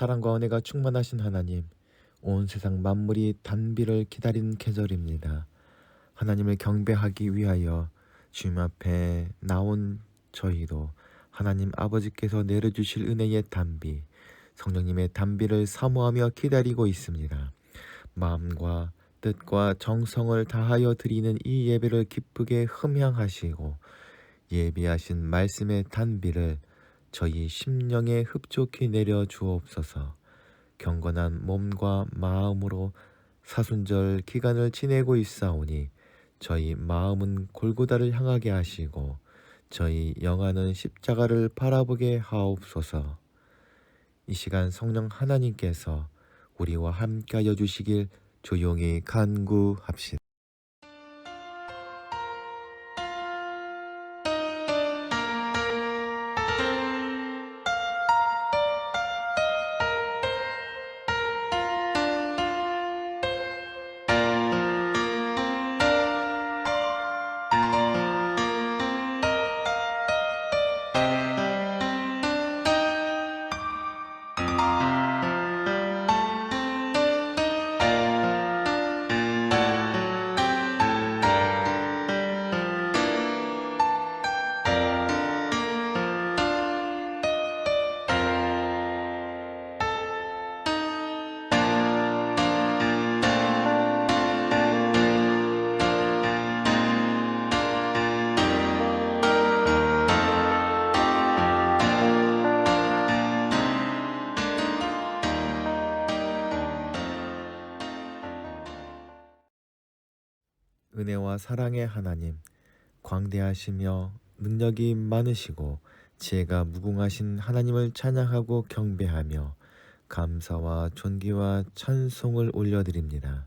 사랑과 은혜가 충만하신 하나님, 온 세상 만물이 단비를 기다리는 계절입니다. 하나님을 경배하기 위하여 주님 앞에 나온 저희도 하나님 아버지께서 내려주실 은혜의 단비, 성령님의 단비를 사모하며 기다리고 있습니다. 마음과 뜻과 정성을 다하여 드리는 이 예배를 기쁘게 흠향하시고 예비하신 말씀의 단비를 저희 심령에 흡족히 내려 주옵소서. 경건한 몸과 마음으로 사순절 기간을 지내고 있사오니 저희 마음은 골고다를 향하게 하시고 저희 영안은 십자가를 바라보게 하옵소서. 이 시간 성령 하나님께서 우리와 함께하여 주시길 조용히 간구합시다. 은혜와 사랑의 하나님, 광대하시며 능력이 많으시고 지혜가 무궁하신 하나님을 찬양하고 경배하며 감사와 존귀와 찬송을 올려드립니다.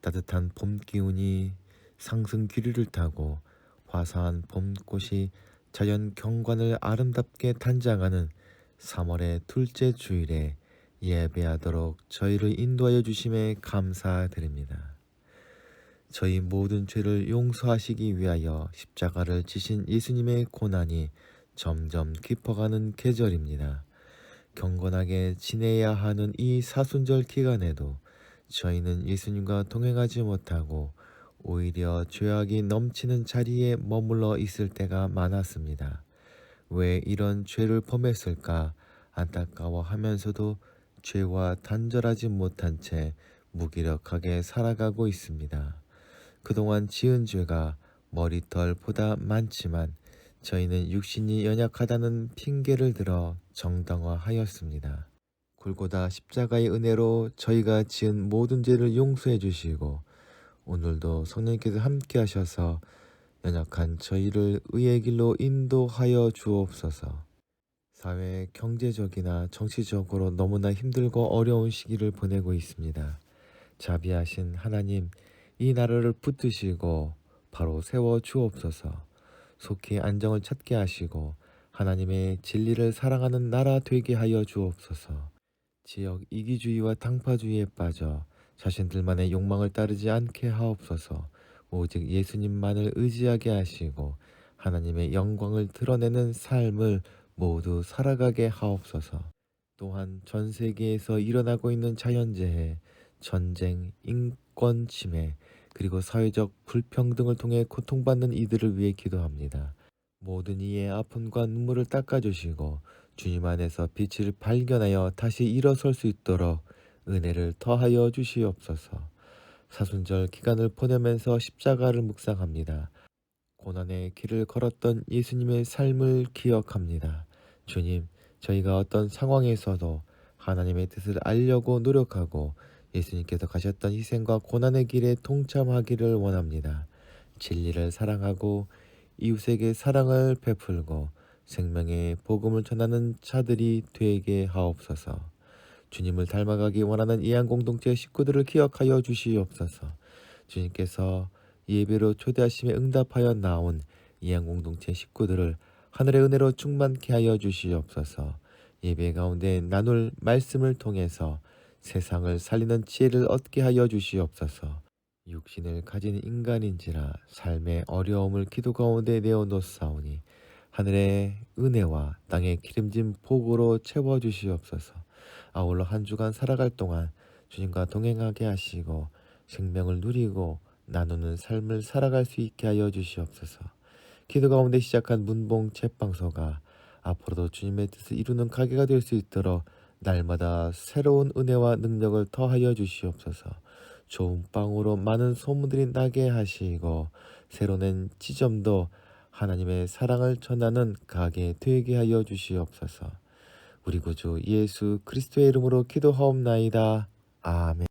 따뜻한 봄 기운이 상승 기류를 타고 화사한 봄꽃이 자연 경관을 아름답게 단장하는 3월의 둘째 주일에 예배하도록 저희를 인도하여 주심에 감사드립니다. 저희 모든 죄를 용서하시기 위하여 십자가를 지신 예수님의 고난이 점점 깊어가는 계절입니다. 경건하게 지내야 하는 이 사순절 기간에도 저희는 예수님과 동행하지 못하고 오히려 죄악이 넘치는 자리에 머물러 있을 때가 많았습니다. 왜 이런 죄를 범했을까 안타까워하면서도 죄와 단절하지 못한 채 무기력하게 살아가고 있습니다. 그동안 지은 죄가 머리털보다 많지만 저희는 육신이 연약하다는 핑계를 들어 정당화하였습니다. 골고다 십자가의 은혜로 저희가 지은 모든 죄를 용서해 주시고 오늘도 성령께서 함께 하셔서 연약한 저희를 의의 길로 인도하여 주옵소서. 사회 경제적이나 정치적으로 너무나 힘들고 어려운 시기를 보내고 있습니다. 자비하신 하나님, 이 나라를 붙드시고 바로 세워 주옵소서. 속히 안정을 찾게 하시고 하나님의 진리를 사랑하는 나라 되게 하여 주옵소서. 지역 이기주의와 당파주의에 빠져 자신들만의 욕망을 따르지 않게 하옵소서. 오직 예수님만을 의지하게 하시고 하나님의 영광을 드러내는 삶을 모두 살아가게 하옵소서. 또한 전 세계에서 일어나고 있는 자연재해, 전쟁, 인권 침해, 그리고 사회적 불평등을 통해 고통받는 이들을 위해 기도합니다. 모든 이의 아픔과 눈물을 닦아주시고 주님 안에서 빛을 발견하여 다시 일어설 수 있도록 은혜를 더하여 주시옵소서. 사순절 기간을 보내면서 십자가를 묵상합니다. 고난의 길을 걸었던 예수님의 삶을 기억합니다. 주님, 저희가 어떤 상황에서도 하나님의 뜻을 알려고 노력하고 예수님께서 가셨던 희생과 고난의 길에 동참하기를 원합니다. 진리를 사랑하고 이웃에게 사랑을 베풀고 생명의 복음을 전하는 자들이 되게 하옵소서. 주님을 닮아가기 원하는 이한 공동체 식구들을 기억하여 주시옵소서. 주님께서 예배로 초대하심에 응답하여 나온 이한 공동체 식구들을 하늘의 은혜로 충만케 하여 주시옵소서. 예배 가운데 나눌 말씀을 통해서 세상을 살리는 지혜를 얻게 하여 주시옵소서. 육신을 가진 인간인지라 삶의 어려움을 기도 가운데 내어놓사오니 하늘의 은혜와 땅의 기름진 복으로 채워주시옵소서. 아울러 한 주간 살아갈 동안 주님과 동행하게 하시고 생명을 누리고 나누는 삶을 살아갈 수 있게 하여 주시옵소서. 기도 가운데 시작한 문봉 책방서가 앞으로도 주님의 뜻을 이루는 가게가 될 수 있도록 날마다 새로운 은혜와 능력을 더하여 주시옵소서. 좋은 빵으로 많은 소문들이 나게 하시고 새로 낸 지점도 하나님의 사랑을 전하는 가게 되게 하여 주시옵소서. 우리 구주 예수 그리스도의 이름으로 기도하옵나이다. 아멘.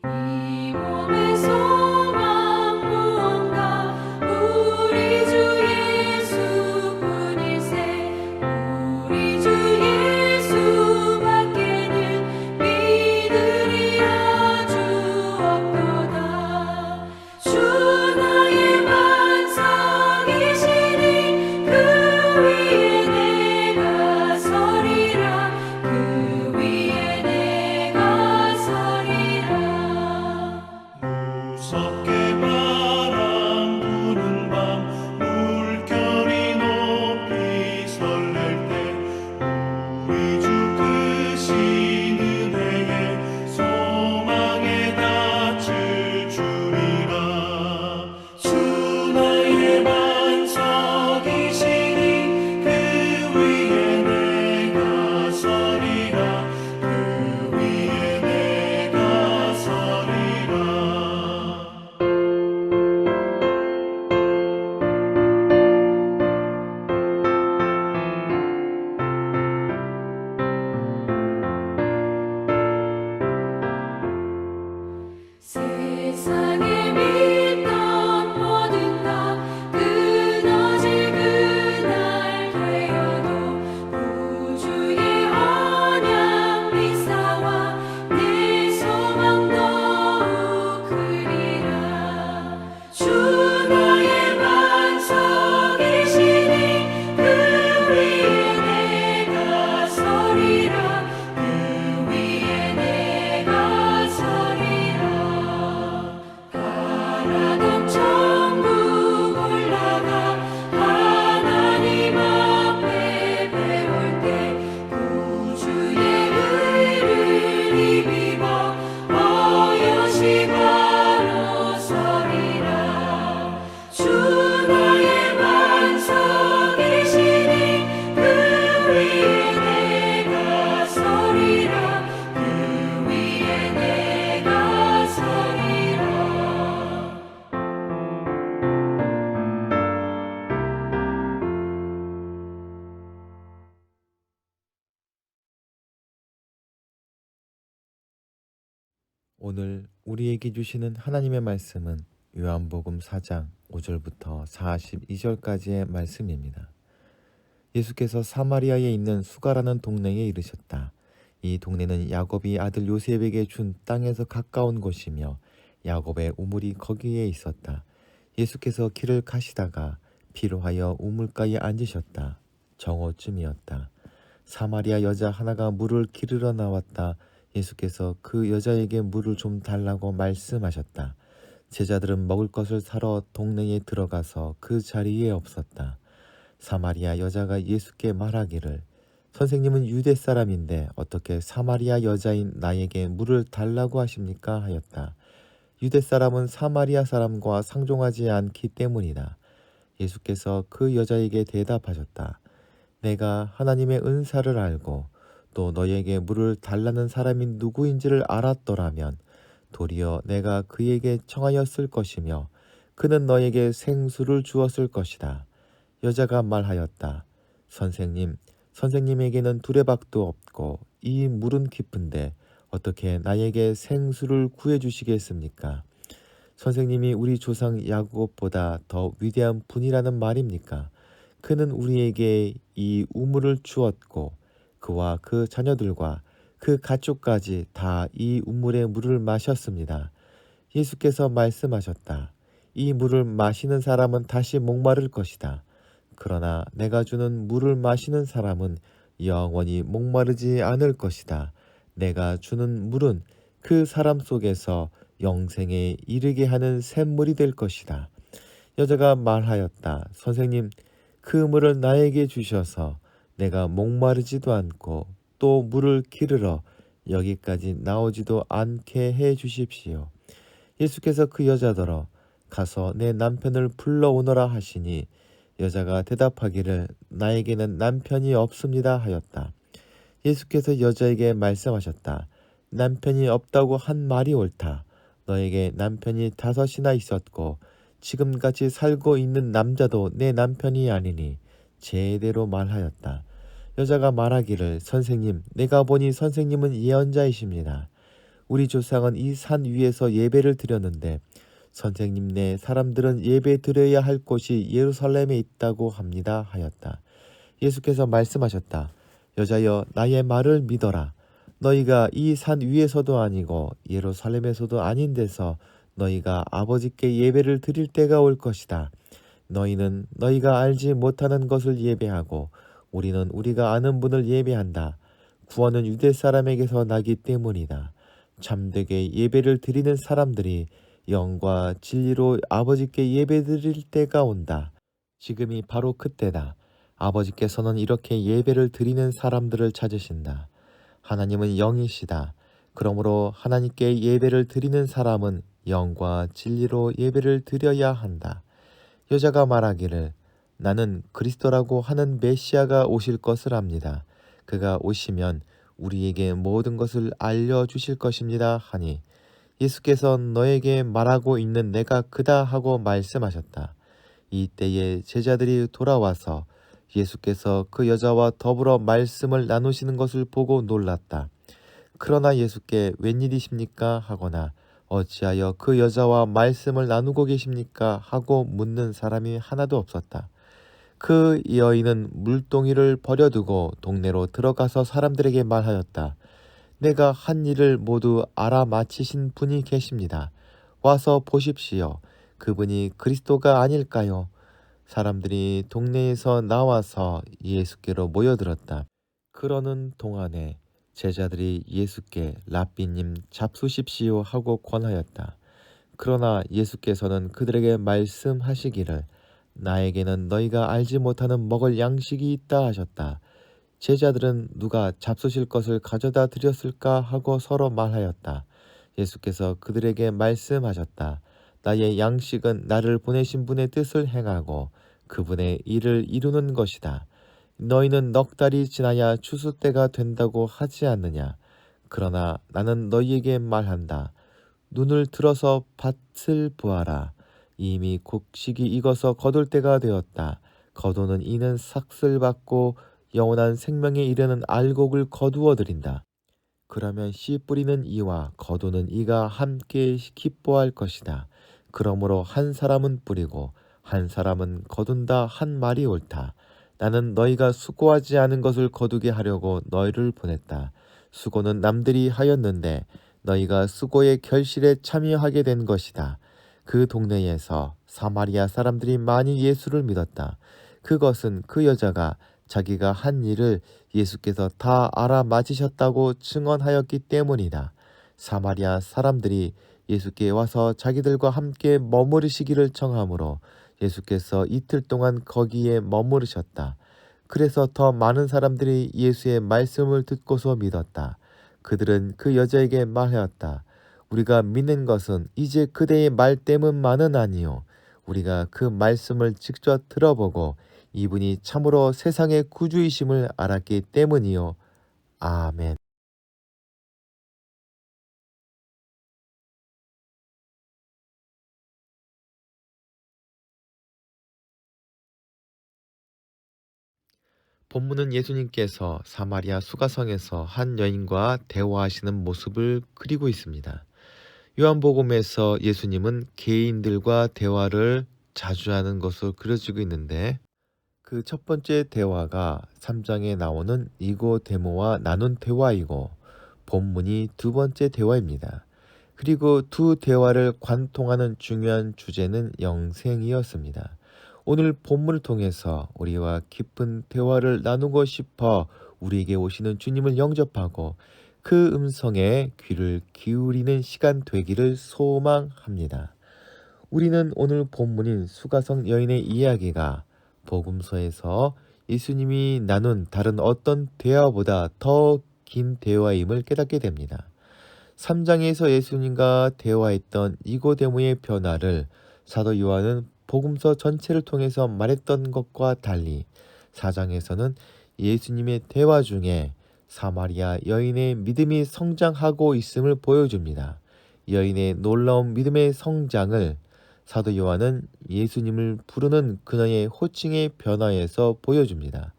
이 몸의 소망 무언가 우리 주 예수뿐일세. 우리 주 예수밖에는 믿으리 아주 없도다. 주 나의 반석이시니 그 위에 내가 서리라. 그 위에 내가 서리라. 무섭게 바람 부는 밤 물결이 높이 설렐 때 우리 주 크신 은혜에 소망에 닿을 줄이라. 주 나의 반석이시니 그 위에 내가 서리라. 그 위에 내가 서리라. 세상에 믿던 모든 것 끊어질 그날 되어도 구주의 언약 미사와 내 소망 더욱 크리라. 주 나의 반석이시니 그 위에 내가 서리라. 그 위에 내가 서리라. 바라던 천국 올라가 하나님 앞에 배울 때 구주의 의를 입어 어여시 바로 서리라. 주 나의 반석이시니 그 위에 내가 서리라. 그 위에 내가 서리라. 오늘 우리에게 주시는 하나님의 말씀은 요한복음 4장 5절부터 42절까지의 말씀입니다. 예수께서 사마리아에 있는 수가라는 동네에 이르셨다. 이 동네는 야곱이 아들 요셉에게 준 땅에서 가까운 곳이며 야곱의 우물이 거기에 있었다. 예수께서 길을 가시다가 피로하여 우물가에 앉으셨다. 정오쯤이었다. 사마리아 여자 하나가 물을 기르러 나왔다. 예수께서 그 여자에게 물을 좀 달라고 말씀하셨다. 제자들은 먹을 것을 사러 동네에 들어가서 그 자리에 없었다. 사마리아 여자가 예수께 말하기를 선생님은 유대 사람인데 어떻게 사마리아 여자인 나에게 물을 달라고 하십니까? 하였다. 유대 사람은 사마리아 사람과 상종하지 않기 때문이다. 예수께서 그 여자에게 대답하셨다. 내가 하나님의 은사를 알고 또 너에게 물을 달라는 사람이 누구인지를 알았더라면 도리어 내가 그에게 청하였을 것이며 그는 너에게 생수를 주었을 것이다. 여자가 말하였다. 선생님, 선생님에게는 두레박도 없고 이 물은 깊은데 어떻게 나에게 생수를 구해주시겠습니까? 선생님이 우리 조상 야곱보다 더 위대한 분이라는 말입니까? 그는 우리에게 이 우물을 주었고 그와 그 자녀들과 그 가축까지 다 이 우물의 물을 마셨습니다. 예수께서 말씀하셨다. 이 물을 마시는 사람은 다시 목마를 것이다. 그러나 내가 주는 물을 마시는 사람은 영원히 목마르지 않을 것이다. 내가 주는 물은 그 사람 속에서 영생에 이르게 하는 샘물이 될 것이다. 여자가 말하였다. 선생님, 그 물을 나에게 주셔서 내가 목마르지도 않고 또 물을 기르러 여기까지 나오지도 않게 해 주십시오. 예수께서 그 여자더러 가서 내 남편을 불러오너라 하시니 여자가 대답하기를 나에게는 남편이 없습니다 하였다. 예수께서 여자에게 말씀하셨다. 남편이 없다고 한 말이 옳다. 너에게 남편이 5이나 있었고 지금같이 살고 있는 남자도 내 남편이 아니니 제대로 말하였다. 여자가 말하기를 선생님, 내가 보니 선생님은 예언자이십니다. 우리 조상은 이 산 위에서 예배를 드렸는데 선생님네 사람들은 예배 드려야 할 곳이 예루살렘에 있다고 합니다 하였다. 예수께서 말씀하셨다. 여자여, 나의 말을 믿어라. 너희가 이 산 위에서도 아니고 예루살렘에서도 아닌 데서 너희가 아버지께 예배를 드릴 때가 올 것이다. 너희는 너희가 알지 못하는 것을 예배하고 우리는 우리가 아는 분을 예배한다. 구원은 유대 사람에게서 나기 때문이다. 참되게 예배를 드리는 사람들이 영과 진리로 아버지께 예배드릴 때가 온다. 지금이 바로 그때다. 아버지께서는 이렇게 예배를 드리는 사람들을 찾으신다. 하나님은 영이시다. 그러므로 하나님께 예배를 드리는 사람은 영과 진리로 예배를 드려야 한다. 여자가 말하기를 나는 그리스도라고 하는 메시아가 오실 것을 압니다. 그가 오시면 우리에게 모든 것을 알려주실 것입니다 하니 예수께서 너에게 말하고 있는 내가 그다 하고 말씀하셨다. 이때에 제자들이 돌아와서 예수께서 그 여자와 더불어 말씀을 나누시는 것을 보고 놀랐다. 그러나 예수께 웬일이십니까 하거나 어찌하여 그 여자와 말씀을 나누고 계십니까 하고 묻는 사람이 하나도 없었다. 그 여인은 물동이를 버려두고 동네로 들어가서 사람들에게 말하였다. 내가 한 일을 모두 알아마치신 분이 계십니다. 와서 보십시오. 그분이 그리스도가 아닐까요? 사람들이 동네에서 나와서 예수께로 모여들었다. 그러는 동안에 제자들이 예수께 랍비님 잡수십시오 하고 권하였다. 그러나 예수께서는 그들에게 말씀하시기를 나에게는 너희가 알지 못하는 먹을 양식이 있다 하셨다. 제자들은 누가 잡수실 것을 가져다 드렸을까 하고 서로 말하였다. 예수께서 그들에게 말씀하셨다. 나의 양식은 나를 보내신 분의 뜻을 행하고 그분의 일을 이루는 것이다. 너희는 넉 달이 지나야 추수 때가 된다고 하지 않느냐. 그러나 나는 너희에게 말한다. 눈을 들어서 밭을 보아라. 이미 곡식이 익어서 거둘 때가 되었다. 거두는 이는 삭슬 받고 영원한 생명에 이르는 알곡을 거두어 드린다. 그러면 씨 뿌리는 이와 거두는 이가 함께 기뻐할 것이다. 그러므로 한 사람은 뿌리고 한 사람은 거둔다 한 말이 옳다. 나는 너희가 수고하지 않은 것을 거두게 하려고 너희를 보냈다. 수고는 남들이 하였는데 너희가 수고의 결실에 참여하게 된 것이다. 그 동네에서 사마리아 사람들이 많이 예수를 믿었다. 그것은 그 여자가 자기가 한 일을 예수께서 다 알아맞히셨다고 증언하였기 때문이다. 사마리아 사람들이 예수께 와서 자기들과 함께 머무르시기를 청하므로 예수께서 이틀 동안 거기에 머무르셨다. 그래서 더 많은 사람들이 예수의 말씀을 듣고서 믿었다. 그들은 그 여자에게 말하였다. 우리가 믿는 것은 이제 그대의 말 때문만은 아니요. 우리가 그 말씀을 직접 들어보고 이분이 참으로 세상의 구주이심을 알았기 때문이요. 아멘. 본문은 예수님께서 사마리아 수가성에서 한 여인과 대화하시는 모습을 그리고 있습니다. 요한복음에서 예수님은 개인들과 대화를 자주 하는 것으로 그려지고 있는데 그 첫 번째 대화가 3장에 나오는 니고데모와 나눈 대화이고 본문이 두 번째 대화입니다. 그리고 두 대화를 관통하는 중요한 주제는 영생이었습니다. 오늘 본문을 통해서 우리와 깊은 대화를 나누고 싶어 우리에게 오시는 주님을 영접하고 그 음성에 귀를 기울이는 시간 되기를 소망합니다. 우리는 오늘 본문인 수가성 여인의 이야기가 복음서에서 예수님이 나눈 다른 어떤 대화보다 더 긴 대화임을 깨닫게 됩니다. 3장에서 예수님과 대화했던 니고데모의 변화를 사도 요한은 복음서 전체를 통해서 말했던 것과 달리 4장에서는 예수님의 대화 중에 사마리아 여인의 믿음이 성장하고 있음을 보여줍니다. 여인의 놀라운 믿음의 성장을 사도 요한은 예수님을 부르는 그녀의 호칭의 변화에서 보여줍니다.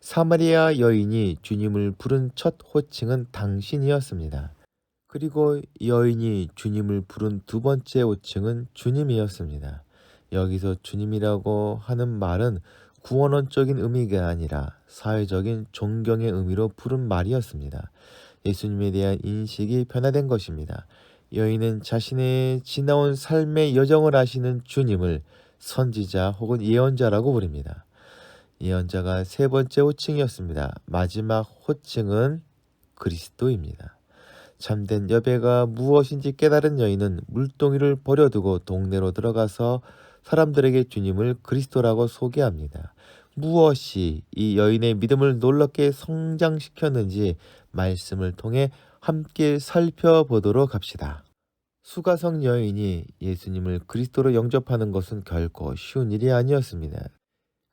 사마리아 여인이 주님을 부른 첫 호칭은 당신이었습니다. 그리고 여인이 주님을 부른 두 번째 호칭은 주님이었습니다. 여기서 주님이라고 하는 말은 구원론적인 의미가 아니라 사회적인 존경의 의미로 부른 말이었습니다. 예수님에 대한 인식이 변화된 것입니다. 여인은 자신의 지나온 삶의 여정을 아시는 주님을 선지자 혹은 예언자라고 부릅니다. 예언자가 세 번째 호칭이었습니다. 마지막 호칭은 그리스도입니다. 참된 여배가 무엇인지 깨달은 여인은 물동이를 버려두고 동네로 들어가서 사람들에게 주님을 그리스도라고 소개합니다. 무엇이 이 여인의 믿음을 놀랍게 성장시켰는지 말씀을 통해 함께 살펴보도록 합시다. 수가성 여인이 예수님을 그리스도로 영접하는 것은 결코 쉬운 일이 아니었습니다.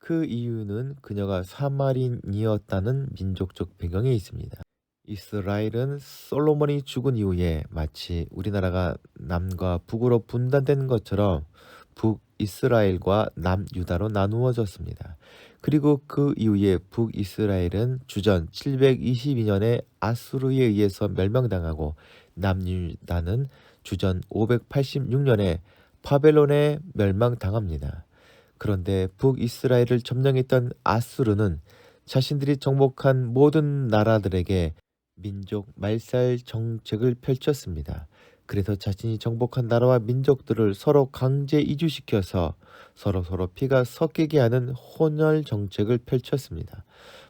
그 이유는 그녀가 사마린이었다는 민족적 배경에 있습니다. 이스라엘은 솔로몬이 죽은 이후에 마치 우리나라가 남과 북으로 분단된 것처럼 북이스라엘과 남유다로 나누어졌습니다. 그리고 그 이후에 북이스라엘은 주전 722년에 아수르에 의해서 멸망당하고 남유다는 주전 586년에 바벨론에 멸망당합니다. 그런데 북이스라엘을 점령했던 아수르는 자신들이 정복한 모든 나라들에게 민족 말살 정책을 펼쳤습니다. 그래서 자신이 정복한 나라와 민족들을 서로 강제 이주시켜서 서로 피가 섞이게 하는 혼혈 정책을 펼쳤습니다.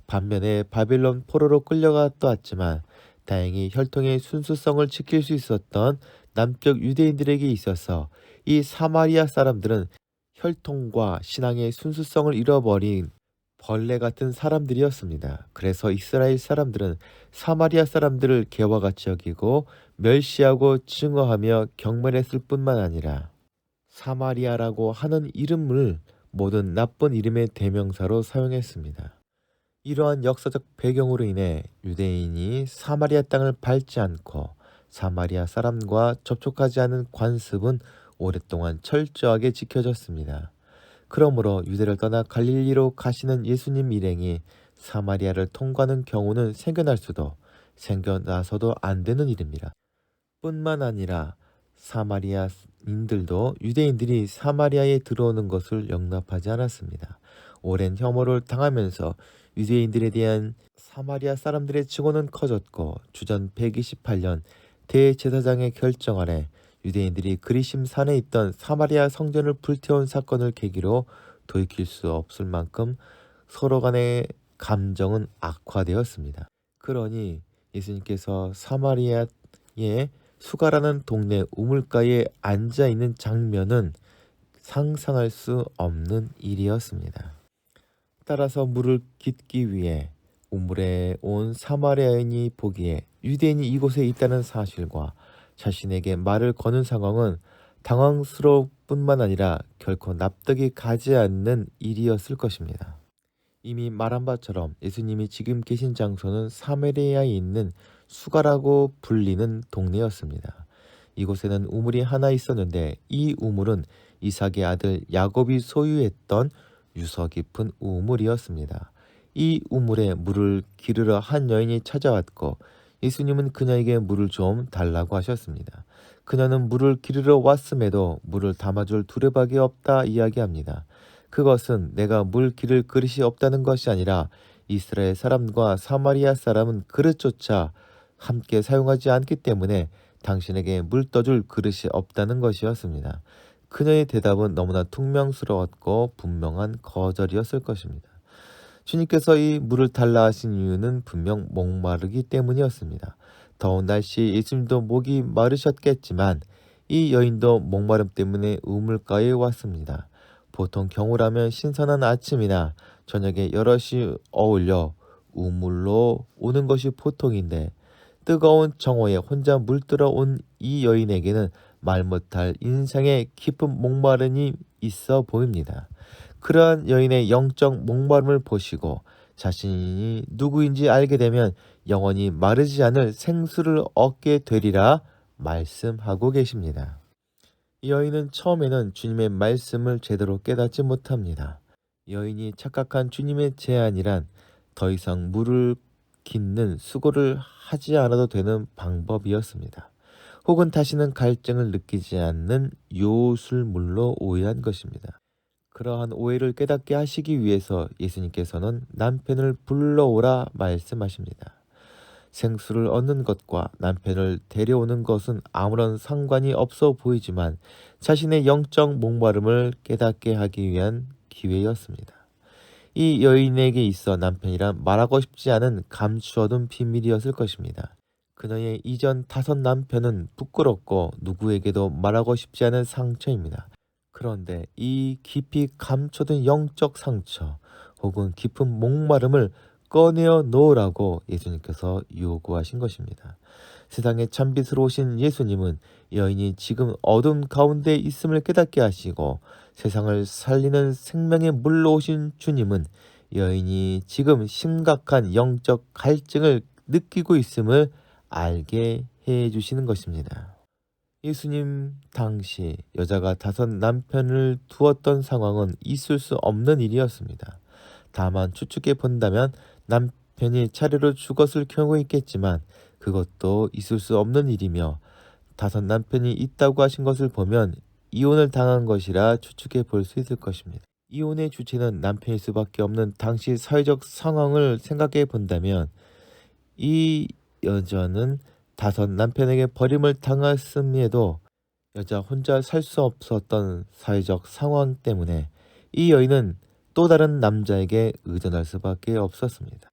반면에 바빌론 포로로 끌려갔다 왔지만 다행히 혈통의 순수성을 지킬 수 있었던 남쪽 유대인들에게 있어서 이 사마리아 사람들은 혈통과 신앙의 순수성을 잃어버린 벌레 같은 사람들이었습니다. 그래서 이스라엘 사람들은 사마리아 사람들을 개와 같이 여기고 멸시하고 증오하며 경멸했을 뿐만 아니라 사마리아라고 하는 이름을 모든 나쁜 이름의 대명사로 사용했습니다. 이러한 역사적 배경으로 인해 유대인이 사마리아 땅을 밟지 않고 사마리아 사람과 접촉하지 않은 관습은 오랫동안 철저하게 지켜졌습니다. 그러므로 유대를 떠나 갈릴리로 가시는 예수님 일행이 사마리아를 통과하는 경우는 생겨날 수도 생겨나서도 안 되는 일입니다. 뿐만 아니라 사마리아인들도 유대인들이 사마리아에 들어오는 것을 용납하지 않았습니다. 오랜 혐오를 당하면서 유대인들에 대한 사마리아 사람들의 증오는 커졌고 주전 128년 대제사장의 결정 아래 유대인들이 그리심 산에 있던 사마리아 성전을 불태운 사건을 계기로 돌이킬 수 없을 만큼 서로 간의 감정은 악화되었습니다. 그러니 예수님께서 사마리아의 수가라는 동네 우물가에 앉아있는 장면은 상상할 수 없는 일이었습니다. 따라서 물을 깃기 위해 우물에 온 사마리아인이 보기에 유대인이 이곳에 있다는 사실과 자신에게 말을 거는 상황은 당황스러울 뿐만 아니라 결코 납득이 가지 않는 일이었을 것입니다. 이미 말한 바처럼 예수님이 지금 계신 장소는 사마리아에 있는 수가라고 불리는 동네였습니다. 이곳에는 우물이 하나 있었는데 이 우물은 이삭의 아들 야곱이 소유했던 유서 깊은 우물이었습니다. 이 우물에 물을 기르러 한 여인이 찾아왔고 예수님은 그녀에게 물을 좀 달라고 하셨습니다. 그녀는 물을 기르러 왔음에도 물을 담아줄 두레박이 없다 이야기합니다. 그것은 내가 물 기를 그릇이 없다는 것이 아니라 이스라엘 사람과 사마리아 사람은 그릇조차 함께 사용하지 않기 때문에 당신에게 물 떠줄 그릇이 없다는 것이었습니다. 그녀의 대답은 너무나 퉁명스러웠고 분명한 거절이었을 것입니다. 주님께서 이 물을 달라 하신 이유는 분명 목마르기 때문이었습니다. 더운 날씨에 예수님도 목이 마르셨겠지만 이 여인도 목마름 때문에 우물가에 왔습니다. 보통 경우라면 신선한 아침이나 저녁에 여럿이 어울려 우물로 오는 것이 보통인데 뜨거운 정오에 혼자 물들어 온 이 여인에게는 말 못할 인생의 깊은 목마름이 있어 보입니다. 그러한 여인의 영적 목마름을 보시고 자신이 누구인지 알게 되면 영원히 마르지 않을 생수를 얻게 되리라 말씀하고 계십니다. 이 여인은 처음에는 주님의 말씀을 제대로 깨닫지 못합니다. 여인이 착각한 주님의 제안이란 더 이상 물을 깃는 수고를 하지 않아도 되는 방법이었습니다. 혹은 다시는 갈증을 느끼지 않는 요술물로 오해한 것입니다. 그러한 오해를 깨닫게 하시기 위해서 예수님께서는 남편을 불러오라 말씀하십니다. 생수를 얻는 것과 남편을 데려오는 것은 아무런 상관이 없어 보이지만 자신의 영적 목마름을 깨닫게 하기 위한 기회였습니다. 이 여인에게 있어 남편이란 말하고 싶지 않은 감추어둔 비밀이었을 것입니다. 그녀의 이전 5 남편은 부끄럽고 누구에게도 말하고 싶지 않은 상처입니다. 그런데 이 깊이 감춰둔 영적 상처 혹은 깊은 목마름을 꺼내어 놓으라고 예수님께서 요구하신 것입니다. 세상의 참빛으로 오신 예수님은 여인이 지금 어둠 가운데 있음을 깨닫게 하시고 세상을 살리는 생명의 물로 오신 주님은 여인이 지금 심각한 영적 갈증을 느끼고 있음을 알게 해 주시는 것입니다. 예수님 당시 여자가 5 남편을 두었던 상황은 있을 수 없는 일이었습니다. 다만 추측해 본다면 남편이 차례로 죽었을 경우 있겠지만 그것도 있을 수 없는 일이며 5 남편이 있다고 하신 것을 보면 이혼을 당한 것이라 추측해 볼 수 있을 것입니다. 이혼의 주체는 남편일 수밖에 없는 당시 사회적 상황을 생각해 본다면 이 여자는 5 남편에게 버림을 당했음에도 여자 혼자 살 수 없었던 사회적 상황 때문에 이 여인은 또 다른 남자에게 의존할 수밖에 없었습니다.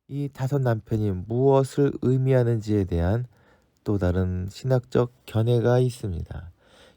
이 5 남편이 무엇을 의미하는지에 대한 또 다른 신학적 견해가 있습니다.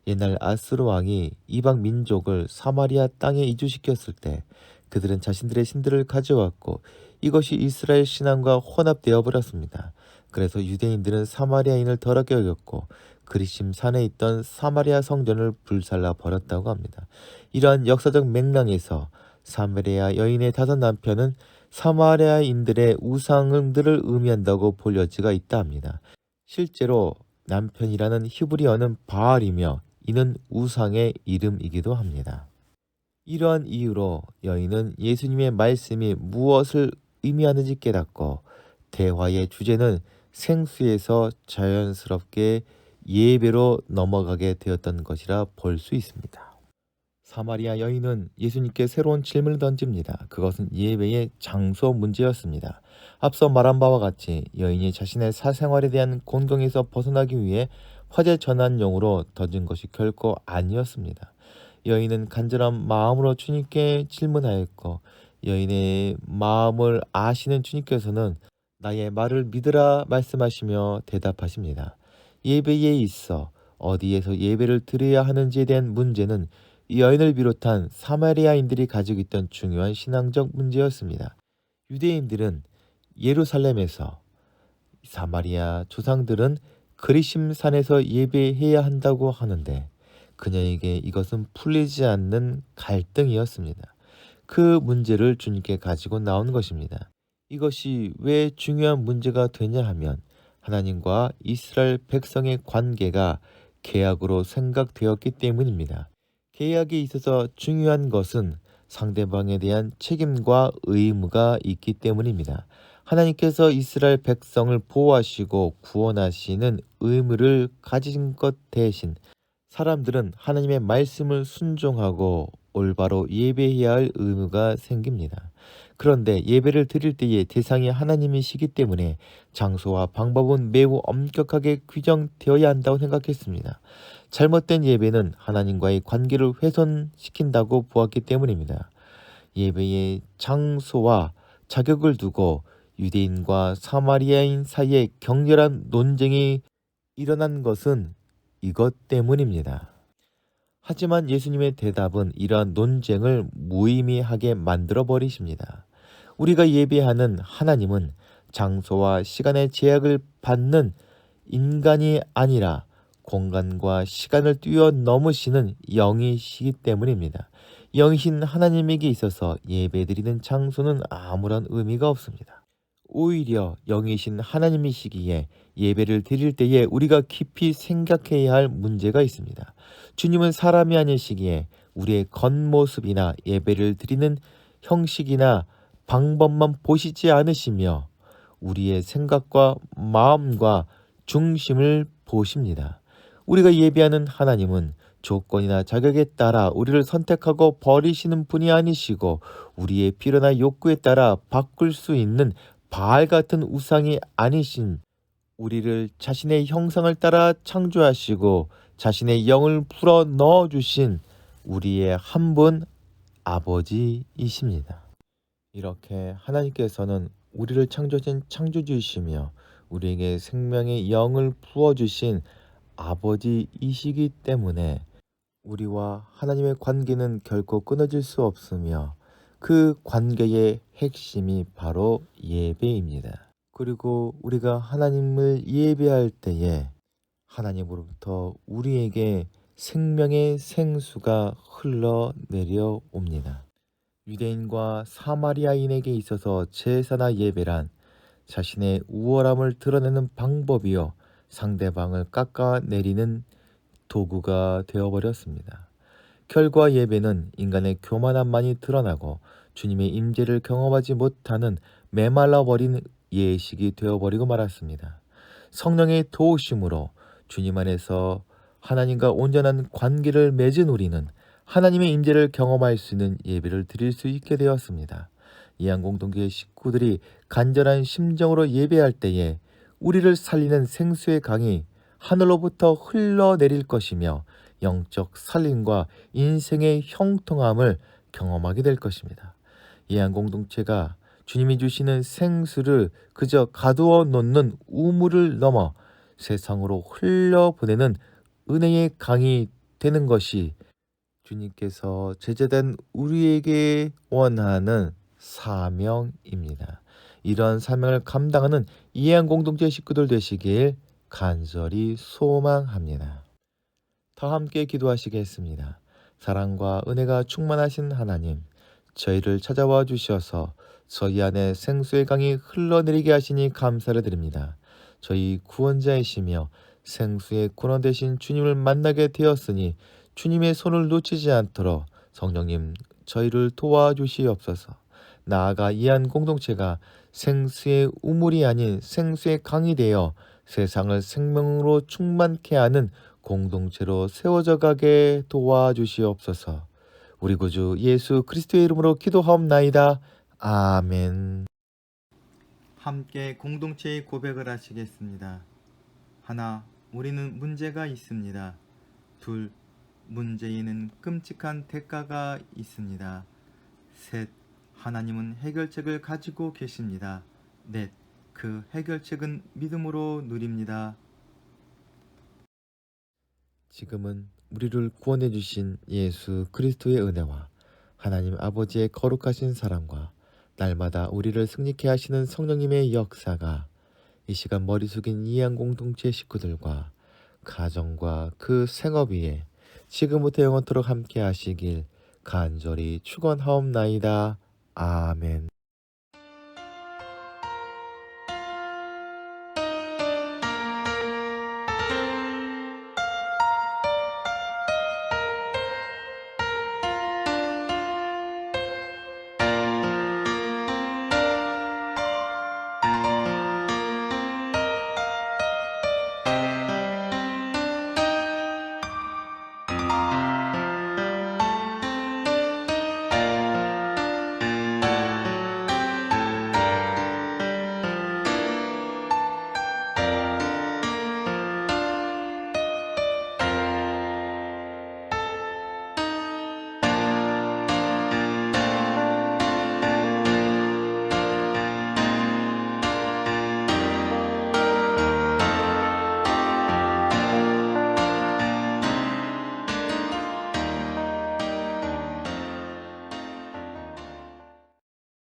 옛날 아수르 왕이 이방 민족을 사마리아 땅에 이주시켰을 때 그들은 자신들의 신들을 가져왔고 이것이 이스라엘 신앙과 혼합되어 버렸습니다. 그래서 유대인들은 사마리아인을 더럽게 여겼고 그리심 산에 있던 사마리아 성전을 불살라 버렸다고 합니다. 이러한 역사적 맥락에서 사마리아 여인의 5 남편은 사마리아인들의 우상들을 의미한다고 볼 여지가 있다 합니다. 실제로 남편이라는 히브리어는 바알이며 이는 우상의 이름이기도 합니다. 이러한 이유로 여인은 예수님의 말씀이 무엇을 의미하는지 깨닫고 대화의 주제는 생수에서 자연스럽게 예배로 넘어가게 되었던 것이라 볼 수 있습니다. 사마리아 여인은 예수님께 새로운 질문을 던집니다. 그것은 예배의 장소 문제였습니다. 앞서 말한 바와 같이 여인이 자신의 사생활에 대한 곤경에서 벗어나기 위해 화제 전환용으로 던진 것이 결코 아니었습니다. 여인은 간절한 마음으로 주님께 질문하였고 여인의 마음을 아시는 주님께서는 나의 말을 믿으라 말씀하시며 대답하십니다. 예배에 있어 어디에서 예배를 드려야 하는지에 대한 문제는 이 여인을 비롯한 사마리아인들이 가지고 있던 중요한 신앙적 문제였습니다. 유대인들은 예루살렘에서, 사마리아 조상들은 그리심 산에서 예배해야 한다고 하는데 그녀에게 이것은 풀리지 않는 갈등이었습니다. 그 문제를 주님께 가지고 나온 것입니다. 이것이 왜 중요한 문제가 되냐 하면 하나님과 이스라엘 백성의 관계가 계약으로 생각되었기 때문입니다. 계약에 있어서 중요한 것은 상대방에 대한 책임과 의무가 있기 때문입니다. 하나님께서 이스라엘 백성을 보호하시고 구원하시는 의무를 가진 것 대신 사람들은 하나님의 말씀을 순종하고 올바로 예배해야 할 의무가 생깁니다. 그런데 예배를 드릴 때의 대상이 하나님이시기 때문에 장소와 방법은 매우 엄격하게 규정되어야 한다고 생각했습니다. 잘못된 예배는 하나님과의 관계를 훼손시킨다고 보았기 때문입니다. 예배의 장소와 자격을 두고 유대인과 사마리아인 사이에 격렬한 논쟁이 일어난 것은 이것 때문입니다. 하지만 예수님의 대답은 이러한 논쟁을 무의미하게 만들어 버리십니다. 우리가 예배하는 하나님은 장소와 시간의 제약을 받는 인간이 아니라 공간과 시간을 뛰어넘으시는 영이시기 때문입니다. 영이신 하나님에게 있어서 예배드리는 장소는 아무런 의미가 없습니다. 오히려 영이신 하나님이시기에 예배를 드릴 때에 우리가 깊이 생각해야 할 문제가 있습니다. 주님은 사람이 아니시기에 우리의 겉모습이나 예배를 드리는 형식이나 방법만 보시지 않으시며 우리의 생각과 마음과 중심을 보십니다. 우리가 예배하는 하나님은 조건이나 자격에 따라 우리를 선택하고 버리시는 분이 아니시고 우리의 필요나 욕구에 따라 바꿀 수 있는 바알 같은 우상이 아니신 우리를 자신의 형상을 따라 창조하시고 자신의 영을 불어 넣어주신 우리의 한 분 아버지이십니다. 이렇게 하나님께서는 우리를 창조하신 창조주이시며 우리에게 생명의 영을 부어주신 아버지이시기 때문에 우리와 하나님의 관계는 결코 끊어질 수 없으며 그 관계의 핵심이 바로 예배입니다. 그리고 우리가 하나님을 예배할 때에 하나님으로부터 우리에게 생명의 생수가 흘러내려 옵니다. 유대인과 사마리아인에게 있어서 제사나 예배란 자신의 우월함을 드러내는 방법이요 상대방을 깎아내리는 도구가 되어버렸습니다. 결과 예배는 인간의 교만함만이 드러나고 주님의 임재를 경험하지 못하는 메말라버린 예식이 되어버리고 말았습니다. 성령의 도우심으로 주님 안에서 하나님과 온전한 관계를 맺은 우리는 하나님의 임재를 경험할 수 있는 예배를 드릴 수 있게 되었습니다. 이한공동교회 식구들이 간절한 심정으로 예배할 때에 우리를 살리는 생수의 강이 하늘로부터 흘러내릴 것이며 영적 살림과 인생의 형통함을 경험하게 될 것입니다. 이한공동체가 주님이 주시는 생수를 그저 가두어 놓는 우물을 넘어 세상으로 흘려보내는 은혜의 강이 되는 것이 주님께서 제자된 우리에게 원하는 사명입니다. 이러한 사명을 감당하는 이해한 식구들 되시길 간절히 소망합니다. 다 함께 기도하시겠습니다. 사랑과 은혜가 충만하신 하나님, 저희를 찾아와 주셔서 저희 안에 생수의 강이 흘러내리게 하시니 감사를 드립니다. 저희 구원자이시며 생수의 근원 되신 주님을 만나게 되었으니 주님의 손을 놓치지 않도록 성령님 저희를 도와주시옵소서. 나아가 이한 공동체가 생수의 우물이 아닌 생수의 강이 되어 세상을 생명으로 충만케 하는 공동체로 세워져 가게 도와주시옵소서. 우리 구주 예수 그리스도의 이름으로 기도하옵나이다. 아멘. 함께 공동체의 고백을 하시겠습니다. 하나, 우리는 문제가 있습니다. 둘, 문제에는 끔찍한 대가가 있습니다. 셋, 하나님은 해결책을 가지고 계십니다. 넷, 그 해결책은 믿음으로 누립니다. 지금은 우리를 구원해 주신 예수 그리스도의 은혜와 하나님 아버지의 거룩하신 사랑과 날마다 우리를 승리케 하시는 성령님의 역사가 이 시간 머리 숙인 이한 공동체 식구들과 가정과 그 생업 위에 지금부터 영원토록 함께 하시길 간절히 축원하옵나이다. 아멘.